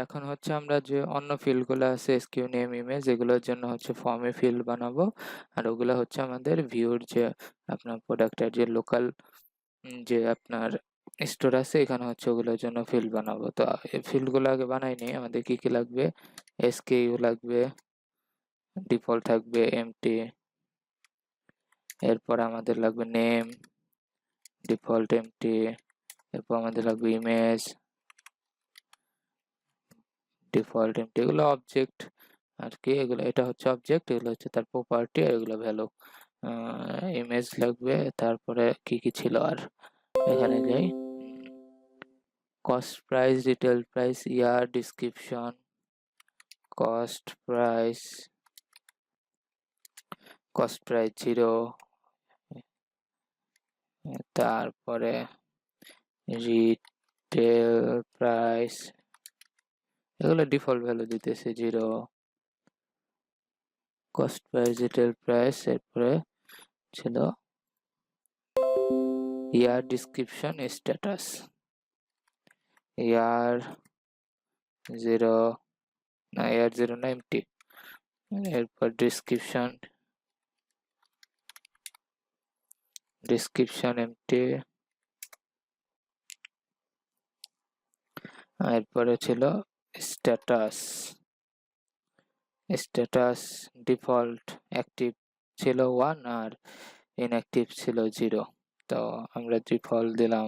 এখন হচ্ছে আমরা যে অন্য ফিল্ডগুলো আছে SKU নেম ইমেজ এগুলোর জন্য হচ্ছে ফর্মে ফিল্ড বানাবো। আর ওগুলা হচ্ছে আমাদের ভিউর যে আপনার প্রোডাক্টের যে লোকাল যে আপনার স্টোর আছে এখানে হচ্ছে ওগুলোর জন্য ফিল্ড বানাবো। তো এই ফিল্ডগুলো আগে বানাই নিই। আমাদের কি কি লাগবে? SKU লাগবে, ডিফল্ট থাকবে এমটি, এরপর আমাদের লাগবে নেম, ডিফল্ট এমটি, এরপর আমাদের লাগবে ইমেজ, ডিফল্ট এমটি। এগুলো অবজেক্ট আর কি, এগুলো এটা হচ্ছে অবজেক্ট, এগুলো হচ্ছে তার প্রপার্টি আর এগুলো ভ্যালু। ইমেজ লাগবে, তারপরে কি কি ছিল আর এখানে যাই, cost price, retail price, year, description, cost price, cost price 0, তারপরে রিটেল প্রাইস, এগুলো ডিফল্ট ভ্যালু দিতেছে 0, কস্ট প্রাইস, রিটেল প্রাইস, এরপরে ছিল ইয়ার, ডিসক্রিপশন, স্ট্যাটাস, ইয়ার 0 না, ইয়ার 0 না, এমটি, এরপর ডিসক্রিপশন, ডিসক্রিপশন এমটি, এরপরে ছিল স্ট্যাটাস, স্ট্যাটাস ডিফল্ট অ্যাক্টিভ ছিল 1 আর ইনঅ্যাক্টিভ ছিল 0। তো আমরা ডিফল্ট দিলাম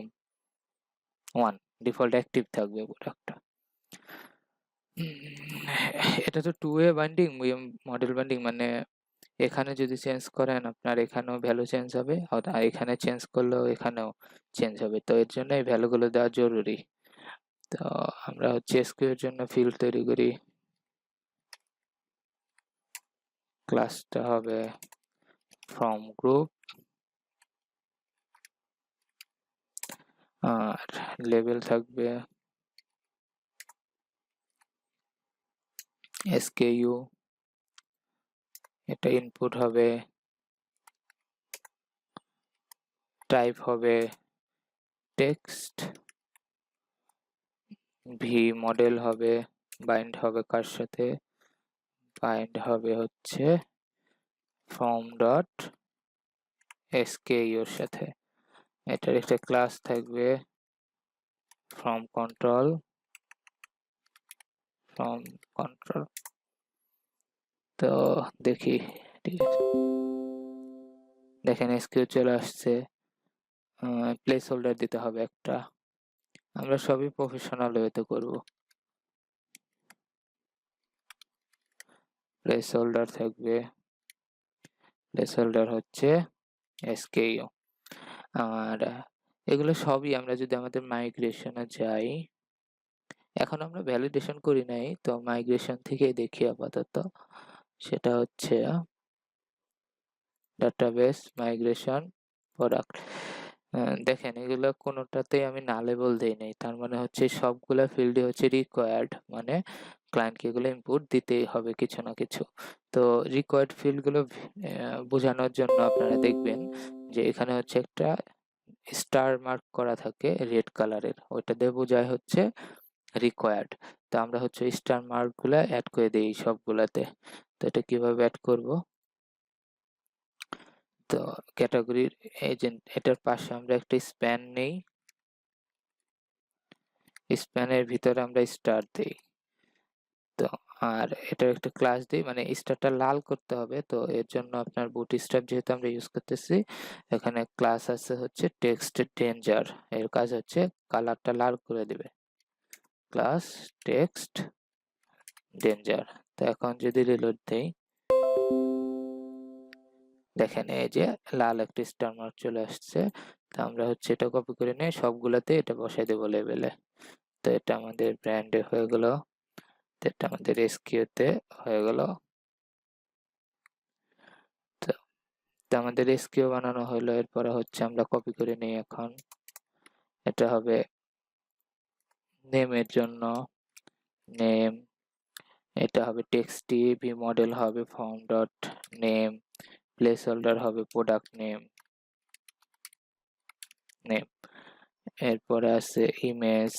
1, ডিফল্ট অ্যাক্টিভ থাকবে প্রোডাক্টটা। এটা তো two way binding, model binding, মানে এখানে যদি চেঞ্জ করেন আপনার এখানেও ভ্যালু চেঞ্জ হবে, আর এখানে চেঞ্জ করলেও এখানেও চেঞ্জ হবে। তো এর জন্য এই ভ্যালুগুলো দেওয়া জরুরি। তো আমরা হচ্ছে SKU এর জন্য ফিল্ড তৈরি করি। ক্লাসটা হবে ফ্রম গ্রুপ, আর লেবেল থাকবে SKU, এটা ইনপুট হবে, টাইপ হবে টেক্সট, ভি মডেল হবে, বাইন্ড হবে কার সাথে, বাইন্ড হবে হচ্ছে ফর্ম ডট SKU এর সাথে। এটার একটা ক্লাস থাকবে ফর্ম কন্ট্রোল, ফর্ম কন্ট্রোল। তো দেখি, ঠিক আছে, দেখেন SKU চলে আসছে। প্লেস হোল্ডার দিতে হবে একটা, আমরা সবই প্রফেশনাল ওয়েতে করব। প্লেস হোল্ডার থাকবে, প্লেস হোল্ডার হচ্ছে SKU। আর এগুলো সবই আমরা যদি আমাদের মাইগ্রেশনে যাই, এখন আমরা ভ্যালিডেশন করি নাই, তো মাইগ্রেশন থেকে দেখি আপাতত। সেটা হচ্ছে ডাটাবেস মাইগ্রেশন প্রোডাক্ট। দেখেন এগুলো কোনোটাতেই আমি না লেবেল দেই নাই, তার মানে হচ্ছে সবগুলা ফিল্ডে হচ্ছে রিকোয়ার্ড, মানে ক্লায়েন্টকে এগুলো ইনপুট দিতেই হবে কিছু না কিছু। তো রিকোয়ার্ড ফিল্ডগুলো বোঝানোর জন্য আপনারা দেখবেন যে এখানে হচ্ছে একটা স্টার মার্ক করা থাকে রেড কালারের, ওইটা দিয়ে বোঝায় হচ্ছে রিকোয়ার্ড। তো আমরা হচ্ছে স্টার মার্ক গুলা অ্যাড করে দিই সবগুলাতে। তো এটা কিভাবে অ্যাড করব? তো ক্যাটাগরির এজেন্ট, এটার পাশে আমরা একটা স্প্যান নেই, স্প্যানের ভিতরে আমরা স্টার দেই। তো আর এটার একটা ক্লাস দিই, মানে স্টারটা লাল করতে হবে। তো এর জন্য আপনার বুটস্ট্র্যাপ যেহেতু আমরা ইউজ করতেছি, এখানে ক্লাস আছে হচ্ছে টেক্সট ডেঞ্জার, এর কাজ হচ্ছে কালারটা লাল করে দিবে, ক্লাস টেক্সট ডেঞ্জার। তো এখন যদি রিলোড দেই, দেখেন এই যে লাল একটা স্টার মার্ক চলে আসছে। তো আমরা হচ্ছে এটা কপি করে নিয়ে সবগুলাতে এটা বসাই দেবো লেবেলে। তো এটা আমাদের ব্র্যান্ডে হয়ে গেল, তো এটা আমাদের SKU তে হয়ে গেল। তো তো আমাদের SKU বানানো হলো, এরপরে হচ্ছে আমরা কপি করে নিই। এখন এটা হবে নেমের জন্য, নেম, এটা হবে টেক্সট, ভি মডেল হবে form dot name, place holder হবে প্রোডাক্ট নেম, এরপরে আছে ইমেজ,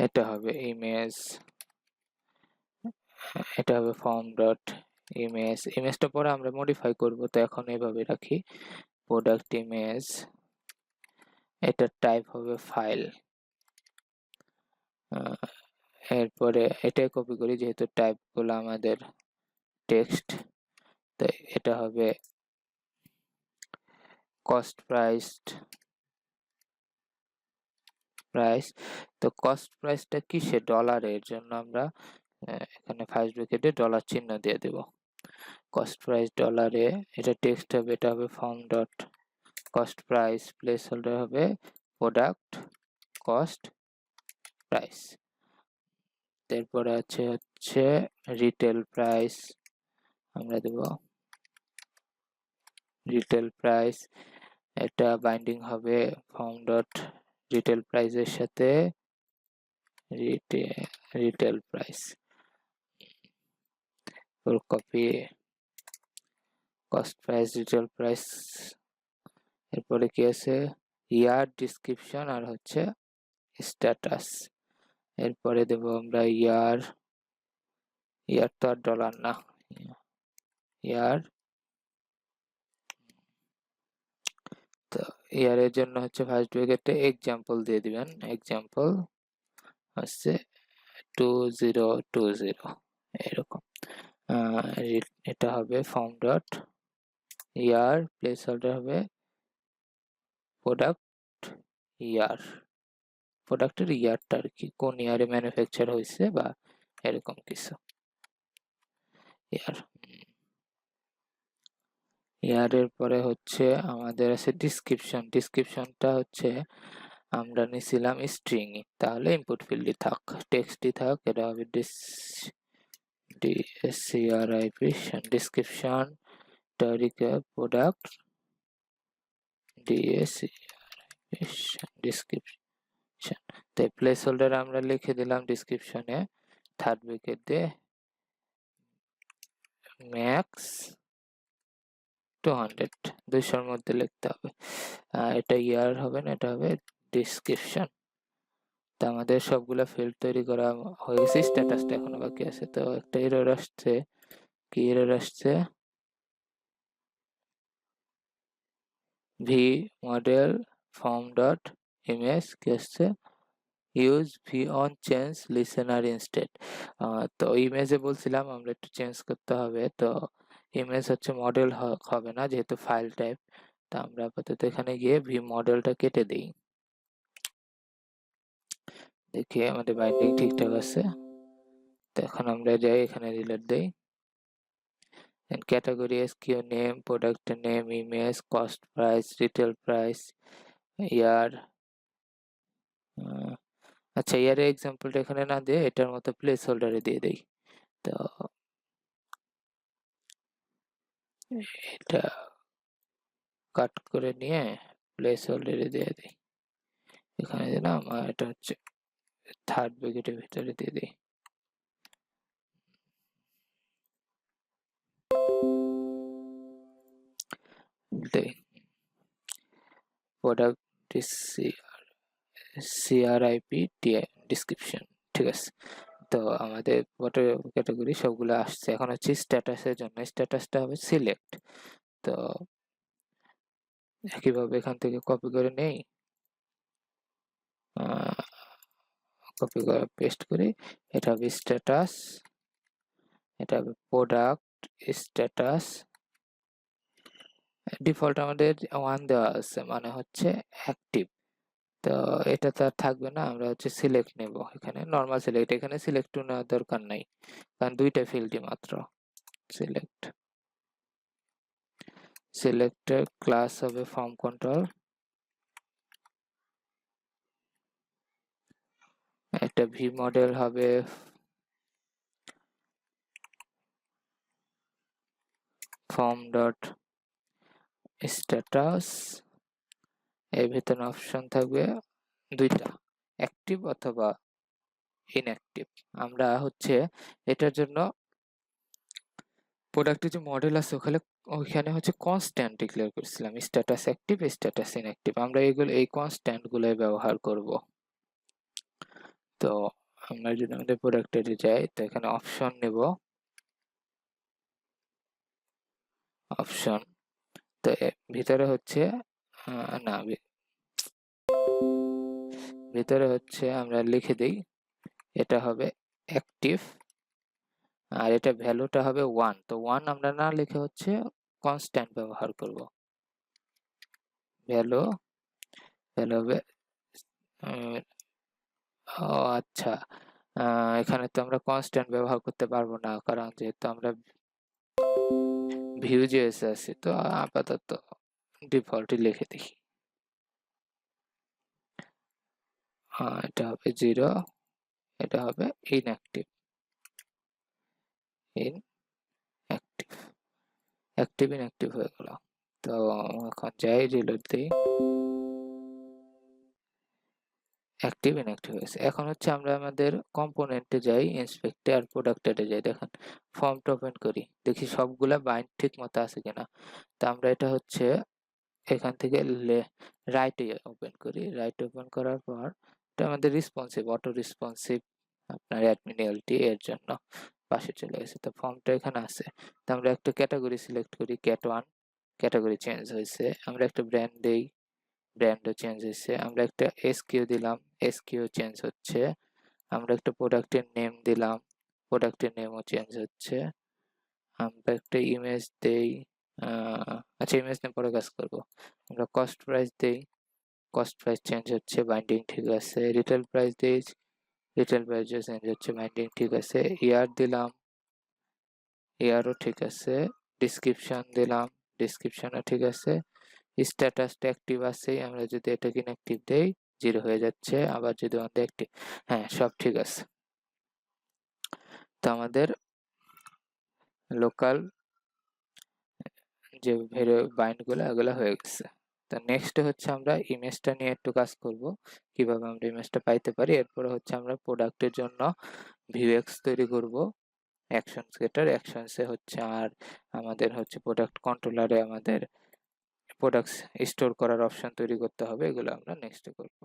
এটা হবে ইমেজ, এটা হবে ফর্ম ডট ইমেজ। ইমেজটা পরে আমরা মডিফাই করব, তো এখন এভাবে রাখি প্রোডাক্ট ইমেজ। এটার টাইপ হবে ফাইল। এরপরে এটাই কপি করি যেহেতু টাইপগুলো আমাদের টেক্সট, তো এটা হবে কস্ট প্রাইস। তো কস্ট প্রাইসটা কিসে? ডলারে, এর জন্য আমরা এখানে ফার্স্ট ব্র্যাকেটে ডলার চিহ্ন দিয়ে দেব। কস্ট প্রাইস ডলারে, এটা টেক্সট হবে, এটা হবে form dot cost price, placeholder হবে প্রোডাক্ট কস্ট প্রাইস। তারপরে হচ্ছে রিটেল প্রাইস, আমরা দেব রিটেল প্রাইস। এটা বাইন্ডিং হবে ফর্ম ডট রিটেল প্রাইসের সাথে রিটেল প্রাইস, ওর copy cost price retail price. এরপরে কি আছে? ইয়ার ডিসক্রিপশন আর হচ্ছে স্ট্যাটাস। এরপরে দেব আমরা ইয়ার তো আর ডলার না, ইয়ার। তো ইয়ারের জন্য হচ্ছে ফার্স্ট ব্র্যাকেটে এক্সাম্পল দিয়ে দিবেন, এক্সাম্পল হচ্ছে 2020 এরকম। এটা হবে ফর্ম ডট ইয়ার, প্লেস হোল্ডার হবে প্রোডাক্ট ইয়ার, প্রোডাক্টের ইয়ারটা আর কি, কোন ইয়ারে ম্যানুফ্যাকচার হয়েছে বা এরকম কিছু ইয়ার। ইয়ারের পরে হচ্ছে আমাদের আছে ডিসক্রিপশন। ডিসক্রিপশনটা হচ্ছে আমরা নিছিলাম স্ট্রিং, তাহলে ইনপুট ফিল্ডই থাক, টেক্সটই থাক, এটা হবে description description প্রোডাক্ট description। তাই প্লেস হোল্ডার আমরা লিখে দিলাম ডিসক্রিপশনে থার্ড ব্র্যাকেট দিয়ে ম্যাক্স 200, 200 মধ্যে লিখতে হবে। এটা ইয়ার হবে না, এটা হবে ডিসক্রিপশন। তো আমাদের সবগুলা ফিল্ড তৈরি করা হয়ে গেছে, স্ট্যাটাসটা এখনো বাকি আছে। তো একটা এরর আসছে, কি এরর আসছে? V model form dot image কি আসছে? Use V on change listener instead. তো ইমেজে বলছিলাম আমরা একটু চেঞ্জ করতে হবে, তো ইমেজ হচ্ছে মডেল হবে না যেহেতু ফাইল টাইপ। তো আমরা আপাতত এখানে গিয়ে ভি মডেলটা কেটে দিই, দেখি আমাদের বাইন্ডিং ঠিকঠাক আছে। তো এখন আমরা যাই এখানে রিলেট দেই, and category SKU name, product name, image, cost price, retail price, year। আচ্ছা, ইয়ারের এক্সাম্পলটা এখানে না দিয়ে এটার মতো প্লেস হোল্ডারে দিয়ে দেই। তো এটা কাট করে নিয়ে প্লেস হোল্ডারে দিয়ে দিই, এখানে দিলাম, আর এটা হচ্ছে থার্ড ব্র্যাকেটের ভিতরে দিয়ে দিই। প্রোডাক্ট CRIP ডিসক্রিপশন, ঠিক আছে। তো আমাদের ক্যাটাগরি সবগুলো আসছে। এখন হচ্ছে স্ট্যাটাসের জন্য, স্ট্যাটাসটা হবে সিলেক্ট। তো একইভাবে এখান থেকে কপি করে নেই, কপি করে পেস্ট করি, এটা হবে স্ট্যাটাস, এটা হবে প্রোডাক্ট স্ট্যাটাস। ডিফল্ট আমাদের 1 দেওয়া আছে, মানে হচ্ছে অ্যাক্টিভ। তো এটা তো আর থাকবে না, আমরা হচ্ছে সিলেক্ট নেব, এখানে নরমাল সিলেক্ট, এখানে সিলেক্ট নেওয়ার দরকার নাই কারণ দুইটা ফিল্ডই মাত্র। সিলেক্টের ক্লাস হবে ফর্ম কন্ট্রোল, একটা ভি মডেল হবে ফর্ম ডট স্ট্যাটাস। এর ভিতরে অপশন থাকবে দুইটা, অ্যাক্টিভ অথবা ইনঅ্যাক্টিভ। আমরা হচ্ছে এটার জন্য প্রোডাক্টের যে মডেল আছে ওখানে হচ্ছে কনস্ট্যান্ট ডিক্লেয়ার করছিলাম, স্ট্যাটাস অ্যাক্টিভ স্ট্যাটাস ইনঅ্যাক্টিভ। আমরা এই কনস্ট্যান্ট গুলো ব্যবহার করব। তো আমরা যদি আমাদের প্রোডাক্টে যাই, তো এখানে অপশন নেব, অপশন। তো ভিতরে হচ্ছে না, ভিতরে হচ্ছে আমরা লিখে দিই, এটা হবে অ্যাক্টিভ, আর এটা ভ্যালুটা হবে 1। তো 1 আমরা না লিখে হচ্ছে কনস্ট্যান্ট ব্যবহার করব। ভ্যালু হবে ও আচ্ছা, এখানে তো আমরা কনস্ট্যান্ট ব্যবহার করতে পারবো না, কারণ যেহেতু আমরা ভিউজেস আছে। তো আপাতত ডিফল্টই লিখে দিই, এটা হবে 0, এটা হবে ইনঅ্যাক্টিভ, অ্যাক্টিভ ইনঅ্যাক্টিভ হয়ে গেল। তো এখন যাই রিলোড দিই, অ্যাক্টিভ ইনঅ্যাক্টিভ হয়েছে। এখন হচ্ছে আমরা আমাদের কম্পোনেন্টে যাই, ইন্সপেক্টে আর প্রোডাক্টে যাই, দেখেন ফর্মটা ওপেন করি, দেখি সবগুলা বাইন্ড ঠিক মতো আছে কিনা। তো আমরা এটা হচ্ছে এখান থেকে রাইটে ওপেন করি, রাইট ওপেন করার পর এটা আমাদের রেসপন্সিভ, অটো রেসপন্সিভ আপনার অ্যাডমিন এলটি এর জন্য পাশে চলে গেছে। তো ফর্মটা এখানে আছে। তো আমরা একটা ক্যাটাগরি সিলেক্ট করি, ক্যাট1, ক্যাটাগরি চেঞ্জ হয়েছে। আমরা একটা ব্র্যান্ড দেই, ব্র্যান্ডও চেঞ্জ হয়েছে। আমরা একটা এসকিউ দিলাম, এসকিউ চেঞ্জ হচ্ছে। আমরা একটা প্রোডাক্টের নেম দিলাম, প্রোডাক্টের নেমও চেঞ্জ হচ্ছে। আমরা একটা ইমেজ দেই, আচ্ছা ইমেজ নিয়ে পরে কাজ করব। আমরা কস্ট প্রাইস দেই, কস্ট প্রাইস চেঞ্জ হচ্ছে, বাইন্ডিং ঠিক আছে। রিটেল প্রাইস দেই, রিটেল প্রাইসও চেঞ্জ হচ্ছে, বাইন্ডিং ঠিক আছে। ইয়ার দিলাম, ইয়ারও ঠিক আছে। ডেসক্রিপশন দিলাম, ডেসক্রিপশনও ঠিক আছে। স্ট্যাটাসটা অ্যাক্টিভ আছে, আমরা যদি এটাকে ইনঅ্যাক্টিভ দেই 0 হয়ে যাচ্ছে, আবার যদি আমাদের অ্যাক্টিভ, হ্যাঁ সব ঠিক আছে। তো আমাদের লোকাল যে বাইন্ড গুলো এগুলো হয়ে গেছে। তো নেক্সট হচ্ছে আমরা ইমেজটা নিয়ে একটু কাজ করব, কিভাবে আমরা ইমেজটা পাইতে পারি। এরপরে হচ্ছে আমরা প্রোডাক্টের জন্য ভিউএক্স তৈরি করব, অ্যাকশনস গেটার, অ্যাকশনসে হচ্ছে আর আমাদের হচ্ছে প্রোডাক্ট কন্ট্রোলারে আমাদের প্রোডাক্টস স্টোর করার অপশন তৈরি করতে হবে, এগুলো আমরা নেক্সটে করব।